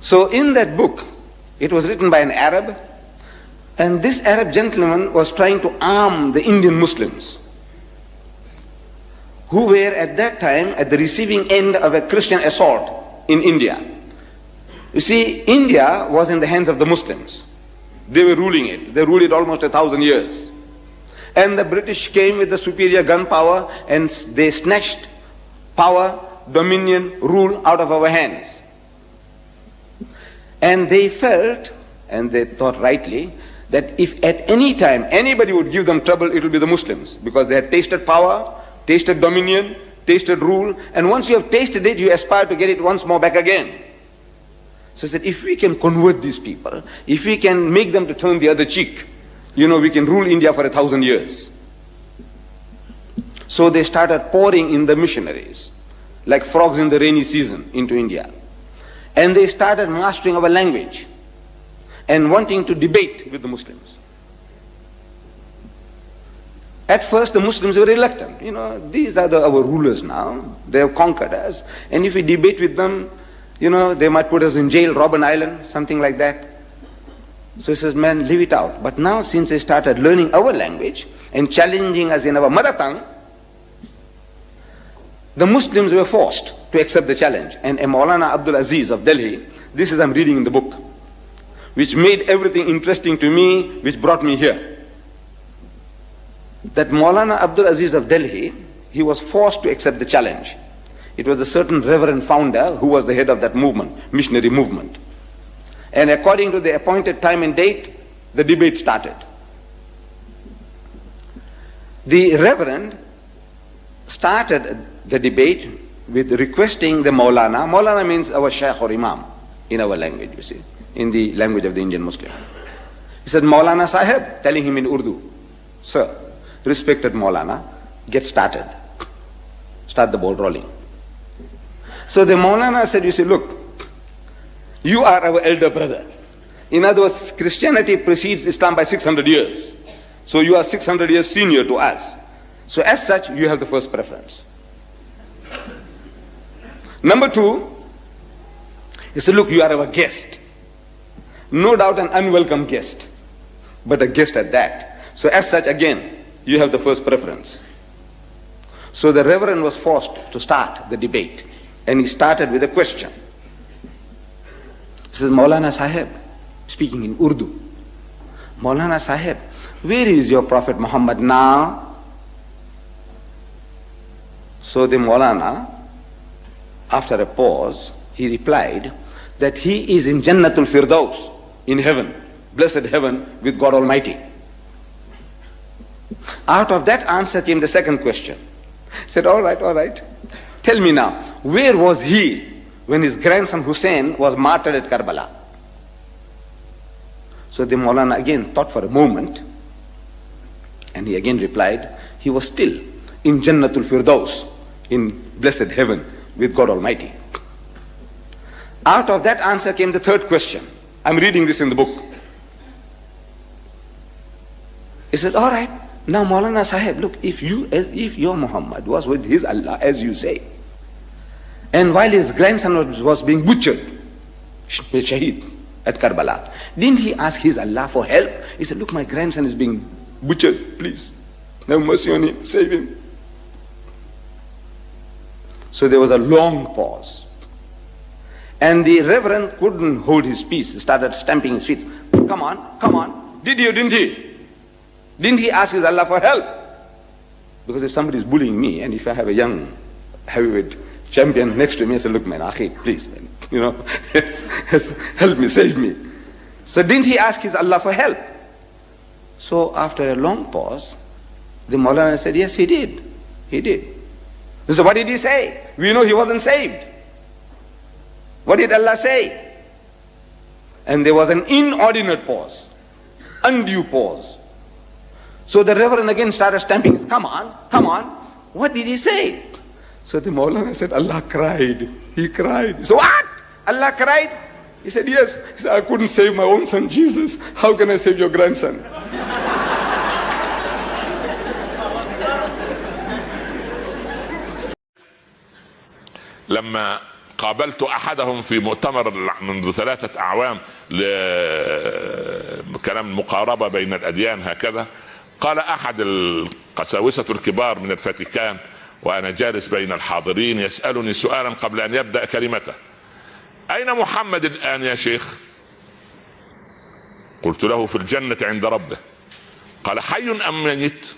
So in that book, it was written by an Arab, and this Arab gentleman was trying to arm the Indian Muslims, who were at that time at the receiving end of a Christian assault in India. You see, India was in the hands of the Muslims. They were ruling it. They ruled it almost 1,000 years. And the British came with the superior gunpowder, and they snatched power, dominion, rule out of our hands. And they felt, and they thought rightly, that if at any time anybody would give them trouble, it will be the Muslims, because they had tasted power, tasted dominion, tasted rule, and once you have tasted it, you aspire to get it once more back again. So he said, if we can convert these people, if we can make them to turn the other cheek, we can rule India for 1,000 years. So they started pouring in the missionaries, like frogs in the rainy season, into India. And they started mastering our language and wanting to debate with the Muslims. At first, the Muslims were reluctant. These are our rulers now. They have conquered us. And if we debate with them, they might put us in jail, Robben Island, something like that. So he says, man, leave it out. But now, since they started learning our language and challenging us in our mother tongue, the Muslims were forced to accept the challenge. And Maulana Abdul Aziz of Delhi, this is I'm reading in the book, which made everything interesting to me, which brought me here. That Maulana Abdul Aziz of Delhi, he was forced to accept the challenge. It was a certain reverend founder who was the head of that movement, missionary movement. And according to the appointed time and date, the debate started. The reverend started the debate with requesting the Maulana. Maulana means our Shaykh or Imam in our language, you see, in the language of the Indian Muslim. He said, Maulana Sahib, telling him in Urdu, sir, respected Maulana, get started. Start the ball rolling. So the Maulana said, you see, look, you are our elder brother. In other words, Christianity precedes Islam by 600 years. So you are 600 years senior to us. So as such, you have the first preference. Number two, he said, look, you are our guest. No doubt an unwelcome guest, but a guest at that. So as such, again, you have the first preference. So the reverend was forced to start the debate. And he started with a question. He says, Maulana Sahib, speaking in Urdu, Maulana Sahib, where is your Prophet Muhammad now? So the Maulana, after a pause, he replied that he is in Jannatul Firdaus, in heaven, blessed heaven with God Almighty. Out of that answer came the second question. He said, all right. Tell me now, where was he when his grandson Hussein was martyred at Karbala? So the Maulana again thought for a moment, and he again replied, he was still in Jannatul Firdaus, in blessed heaven with God Almighty. Out of that answer came the third question. I'm reading this in the book. He said, all right, now Maulana Sahib, look, if your Muhammad was with his Allah, as you say, and while his grandson was being butchered, Shaheed, at Karbala, didn't he ask his Allah for help? He said, look, my grandson is being butchered, please, have mercy on him, save him. So there was a long pause. And the reverend couldn't hold his peace. He started stamping his feet. Come on. Did you, didn't he? Didn't he ask his Allah for help? Because if somebody is bullying me, and if I have a young heavyweight champion next to me, I say, look, man, akhi, please, man, help me, save me. So didn't he ask his Allah for help? So after a long pause, the Maulana said, yes, he did. He did. So what did he say? We know he wasn't saved. What did Allah say? And there was an inordinate pause, undue pause. So the reverend again started stamping. Come on. What did he say? So the Maulana said, Allah cried. He cried. So what? Allah cried? He said, yes. He said, I couldn't save my own son Jesus. How can I save your grandson? لما قابلت أحدهم في مؤتمر منذ 3 أعوام لكلام المقاربة بين الأديان هكذا. قال أحد القساوسة الكبار من الفاتيكان وأنا جالس بين الحاضرين يسألني سؤالا قبل أن يبدأ كلمته: أين محمد الآن يا شيخ؟ قلت له: في الجنة عند ربه. قال: حي أم ميت؟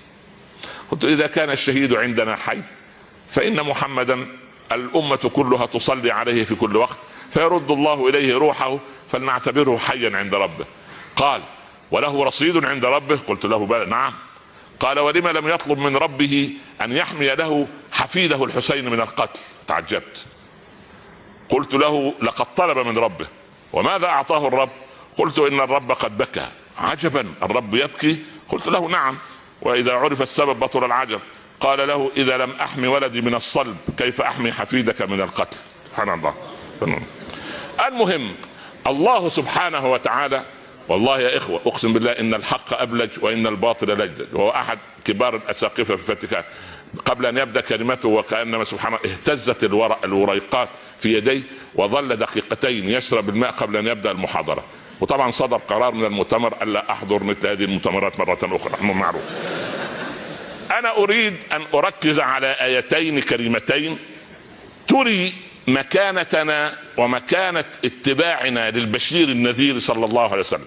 قلت: إذا كان الشهيد عندنا حي فإن محمدا الأمة كلها تصلي عليه في كل وقت فيرد الله إليه روحه، فلنعتبره حيا عند ربه. قال: وله رصيد عند ربه؟ قلت له: بلى نعم. قال: ولما لم يطلب من ربه أن يحمي له حفيده الحسين من القتل؟ تعجبت. قلت له: لقد طلب من ربه. وماذا أعطاه الرب؟ قلت: إن الرب قد بكى. عجبا، الرب يبكي؟ قلت له: نعم، وإذا عرف السبب بطل العجب. قال له: إذا لم أحمي ولدي من الصلب كيف أحمي حفيدك من القتل؟ سبحان الله. المهم، الله سبحانه وتعالى، والله يا إخوة أقسم بالله إن الحق أبلج وإن الباطل لجلج. وهو أحد كبار الأساقفة في الفاتيكان قبل أن يبدأ كلمته وكأنما سبحانه اهتزت الوريقات في يديه وظل دقيقتين يشرب الماء قبل أن يبدأ المحاضرة. وطبعا صدر قرار من المؤتمر ألا أحضر مثل هذه المؤتمرات مرة أخرى، معروف. أنا أريد أن أركز على آيتين كريمتين تري مكانتنا ومكانة اتباعنا للبشير النذير صلى الله عليه وسلم.